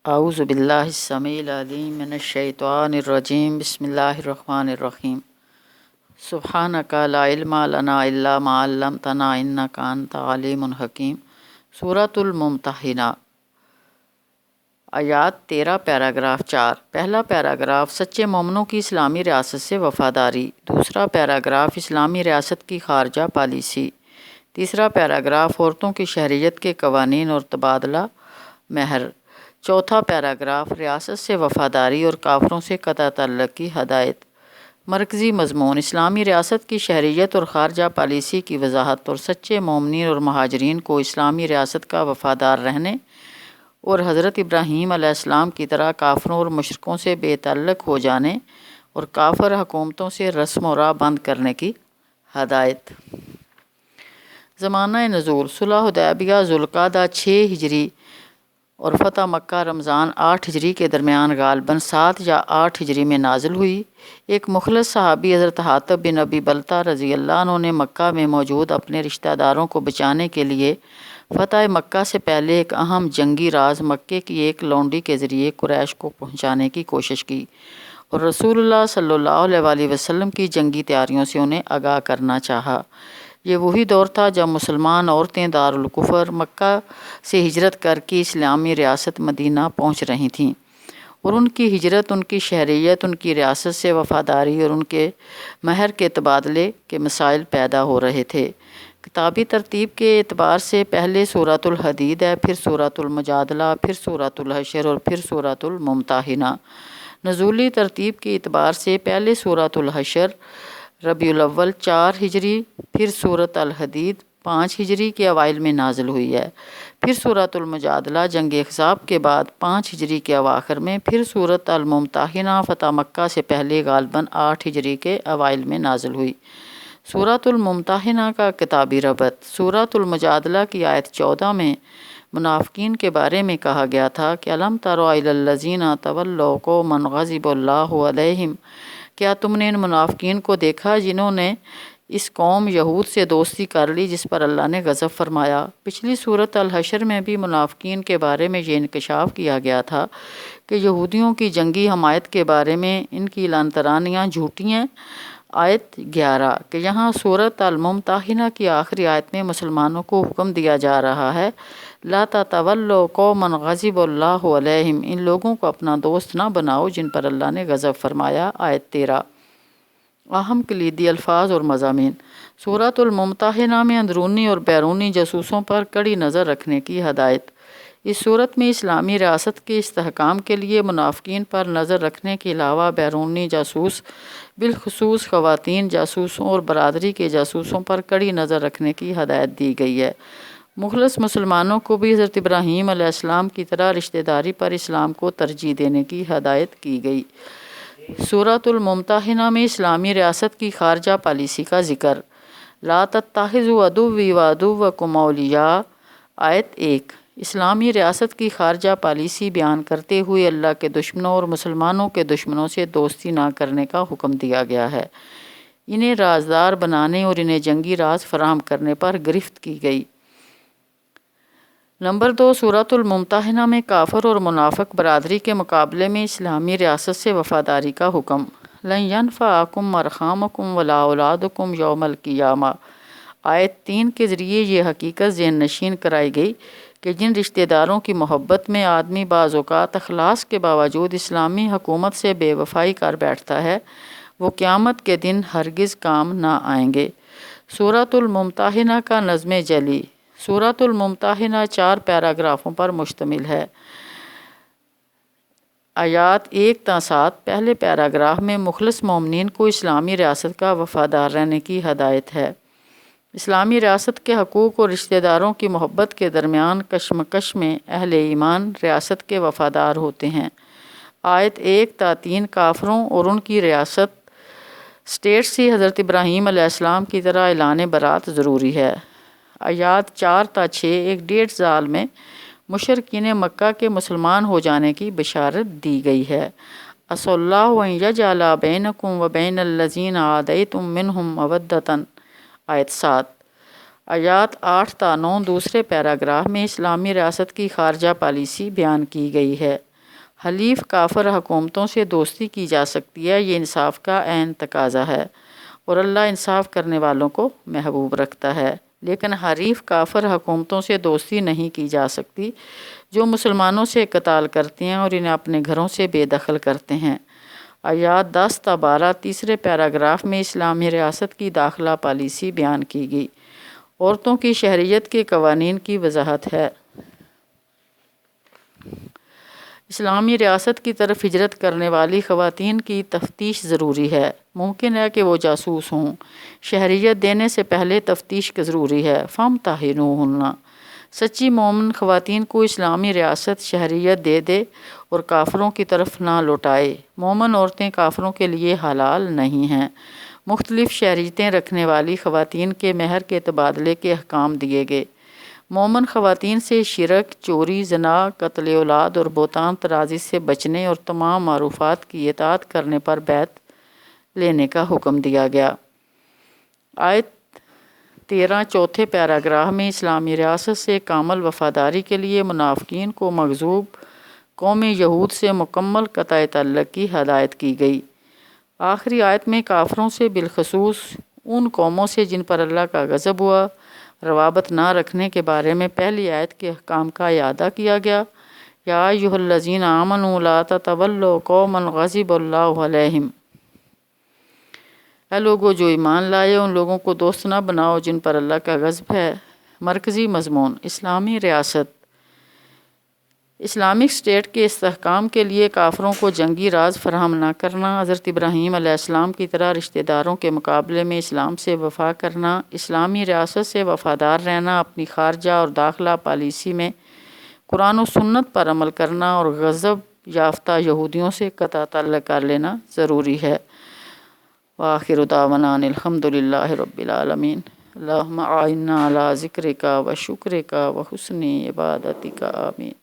اعوذ باللہ السمیع العلیم من الشیطان الرجیم بسم اللہ الرحمن الرحیم سبحانک لا علم لنا الا ما علمتنا انک انت علیم حکیم۔ سورۃ الممتحنہ، آیات 13 پیراگراف 4۔ پہلا پیراگراف سچے مومنوں کی اسلامی ریاست سے وفاداری۔ دوسرا پیراگراف اسلامی ریاست کی خارجہ پالیسی۔ تیسرا پیراگراف عورتوں کی شہریت کے قوانین اور تبادلہ مہر۔ چوتھا پیراگراف ریاست سے وفاداری اور کافروں سے قطع تعلق کی ہدایت۔ مرکزی مضمون اسلامی ریاست کی شہریت اور خارجہ پالیسی کی وضاحت اور سچے مومنین اور مہاجرین کو اسلامی ریاست کا وفادار رہنے اور حضرت ابراہیم علیہ السلام کی طرح کافروں اور مشرکوں سے بے تعلق ہو جانے اور کافر حکومتوں سے رسم و راہ بند کرنے کی ہدایت۔ زمانہ نزول صلح حدیبیہ ذوالقعدہ 6 ہجری اور فتح مکہ رمضان 8 ہجری کے درمیان غالباً 7 یا 8 ہجری میں نازل ہوئی۔ ایک مخلص صحابی حضرت حاطب بن ابی بلتہ رضی اللہ عنہ نے مکہ میں موجود اپنے رشتہ داروں کو بچانے کے لیے فتح مکہ سے پہلے ایک اہم جنگی راز مکے کی ایک لونڈی کے ذریعے قریش کو پہنچانے کی کوشش کی اور رسول اللہ صلی اللہ علیہ وسلم کی جنگی تیاریوں سے انہیں آگاہ کرنا چاہا۔ یہ وہی دور تھا جب مسلمان عورتیں دارالکفر مکہ سے ہجرت کر کے اسلامی ریاست مدینہ پہنچ رہی تھیں، اور ان کی ہجرت، ان کی شہریت، ان کی ریاست سے وفاداری اور ان کے مہر کے تبادلے کے مسائل پیدا ہو رہے تھے۔ کتابی ترتیب کے اعتبار سے پہلے سورۃ الحدید ہے، پھر سورۃ المجادلہ، پھر سورۃ الحشر اور پھر سورۃ الممتحنہ۔ نزولی ترتیب کے اعتبار سے پہلے سورۃ الحشر ربیع الاول 4 ہجری، پھر سورۃ الحدید 5 ہجری کے اوائل میں نازل ہوئی ہے، پھر سورۃ المجادلہ جنگ احزاب کے بعد 5 ہجری کے اواخر میں، پھر سورۃ الممتحنہ فتح مکہ سے پہلے غالباً 8 ہجری کے اوائل میں نازل ہوئی۔ سورۃ الممتحنہ کا کتابی ربط۔ سورۃ المجادلہ کی آیت 14 میں منافقین کے بارے میں کہا گیا تھا کہ الم تر الی الذین تولوا قوما غضب اللہ علیہم، کیا تم نے ان منافقین کو دیکھا جنہوں نے اس قوم یہود سے دوستی کر لی جس پر اللہ نے غضب فرمایا۔ پچھلی سورۃ الحشر میں بھی منافقین کے بارے میں یہ انکشاف کیا گیا تھا کہ یہودیوں کی جنگی حمایت کے بارے میں ان کی اعلان ترانیاں جھوٹی ہیں۔ آیت 11 کہ یہاں سورۃ الممتحنہ کی آخری آیت میں مسلمانوں کو حکم دیا جا رہا ہے لا تتولوا قوما غضب اللہ علیہم، ان لوگوں کو اپنا دوست نہ بناؤ جن پر اللہ نے غضب فرمایا۔ آیت 13 اہم کلیدی الفاظ اور مضامین۔ سورۃ الممتحنہ میں اندرونی اور بیرونی جاسوسوں پر کڑی نظر رکھنے کی ہدایت۔ اس صورت میں اسلامی ریاست کے استحکام کے لیے منافقین پر نظر رکھنے کے علاوہ بیرونی جاسوس، بالخصوص خواتین جاسوسوں اور برادری کے جاسوسوں پر کڑی نظر رکھنے کی ہدایت دی گئی ہے۔ مخلص مسلمانوں کو بھی حضرت ابراہیم علیہ السلام کی طرح رشتہ داری پر اسلام کو ترجیح دینے کی ہدایت کی گئی۔ سورۃ الممتحنہ میں اسلامی ریاست کی خارجہ پالیسی کا ذکر۔ لا تتخذوا عدوی وعدوکم اولیاء۔ آیت 1 اسلامی ریاست کی خارجہ پالیسی بیان کرتے ہوئے اللہ کے دشمنوں اور مسلمانوں کے دشمنوں سے دوستی نہ کرنے کا حکم دیا گیا ہے۔ انہیں رازدار بنانے اور انہیں جنگی راز فراہم کرنے پر گرفت کی گئی۔ نمبر 2 سورۃ الممتحنہ میں کافر اور منافق برادری کے مقابلے میں اسلامی ریاست سے وفاداری کا حکم۔ لن ینفعکم ارحامکم ولا اولادکم یوم القیامہ۔ آیت 3 کے ذریعے یہ حقیقت ذہن نشین کرائی گئی کہ جن رشتہ داروں کی محبت میں آدمی بعض اوقات اخلاص کے باوجود اسلامی حکومت سے بے وفائی کر بیٹھتا ہے، وہ قیامت کے دن ہرگز کام نہ آئیں گے۔ سورۃ الممتحنہ کا نظم جلی۔ سورۃ الممتحنہ 4 پیراگرافوں پر مشتمل ہے۔ آیات 1 تا 7 پہلے پیراگراف میں مخلص مومنین کو اسلامی ریاست کا وفادار رہنے کی ہدایت ہے۔ اسلامی ریاست کے حقوق اور رشتہ داروں کی محبت کے درمیان کشمکش میں اہل ایمان ریاست کے وفادار ہوتے ہیں۔ آیت 1 تا 3 کافروں اور ان کی ریاست اسٹیٹ سے حضرت ابراہیم علیہ السلام کی طرح اعلان برات ضروری ہے۔ آیات 4 تا 6 ایک 1.5 سال میں مشرکین مکہ کے مسلمان ہو جانے کی بشارت دی گئی ہے۔ عسى الله ان يجعل بينكم وبين الذين عاديتم منهم مودة۔ آیت 7 آیات 8 تا 9 دوسرے پیراگراف میں اسلامی ریاست کی خارجہ پالیسی بیان کی گئی ہے۔ حلیف کافر حکومتوں سے دوستی کی جا سکتی ہے، یہ انصاف کا عین تقاضا ہے، اور اللہ انصاف کرنے والوں کو محبوب رکھتا ہے۔ لیکن حریف کافر حکومتوں سے دوستی نہیں کی جا سکتی جو مسلمانوں سے قتال کرتے ہیں اور انہیں اپنے گھروں سے بے دخل کرتے ہیں۔ آیات 10 تا 12 تیسرے پیراگراف میں اسلامی ریاست کی داخلہ پالیسی بیان کی گئی۔ عورتوں کی شہریت کے قوانین کی وضاحت ہے۔ اسلامی ریاست کی طرف ہجرت کرنے والی خواتین کی تفتیش ضروری ہے۔ ممکن ہے کہ وہ جاسوس ہوں۔ شہریت دینے سے پہلے تفتیش ضروری ہے۔ فامتحنوہن، سچی مومن خواتین کو اسلامی ریاست شہریت دے دے اور کافروں کی طرف نہ لوٹائے۔ مومن عورتیں کافروں کے لیے حلال نہیں ہیں۔ مختلف شہریتیں رکھنے والی خواتین کے مہر کے تبادلے کے احکام دیے گئے۔ مومن خواتین سے شرک، چوری، زنا، قتل اولاد اور بہتان طرازی سے بچنے اور تمام معروفات کی اطاعت کرنے پر بیعت لینے کا حکم دیا گیا۔ آیت 13 چوتھے پیراگراف میں اسلامی ریاست سے کامل وفاداری کے لیے منافقین کو مغضوب قوم یہود سے مکمل قطع تعلق کی ہدایت کی گئی۔ آخری آیت میں کافروں سے بالخصوص ان قوموں سے جن پر اللہ کا غضب ہوا روابط نہ رکھنے کے بارے میں پہلی آیت کے احکام کا اعادہ کیا گیا۔ یا ایھا الذین آمنوا لا تتولوا قوما غضب اللہ علیہم، اے لوگو جو ایمان لائے ان لوگوں کو دوست نہ بناؤ جن پر اللہ کا غضب ہے۔ مرکزی مضمون: اسلامی ریاست۔ اسلامک اسٹیٹ کے استحکام کے لیے کافروں کو جنگی راز فراہم نہ کرنا، حضرت ابراہیم علیہ السلام کی طرح رشتہ داروں کے مقابلے میں اسلام سے وفا کرنا، اسلامی ریاست سے وفادار رہنا، اپنی خارجہ اور داخلہ پالیسی میں قرآن و سنت پر عمل کرنا اور غضب یافتہ یہودیوں سے قطع تعلق کر لینا ضروری ہے۔ وآخر دعوانا ان الحمد للہ رب العالمین۔ اللہم اعنا علی ذکرک و شکرک و حسن عبادتک، آمین۔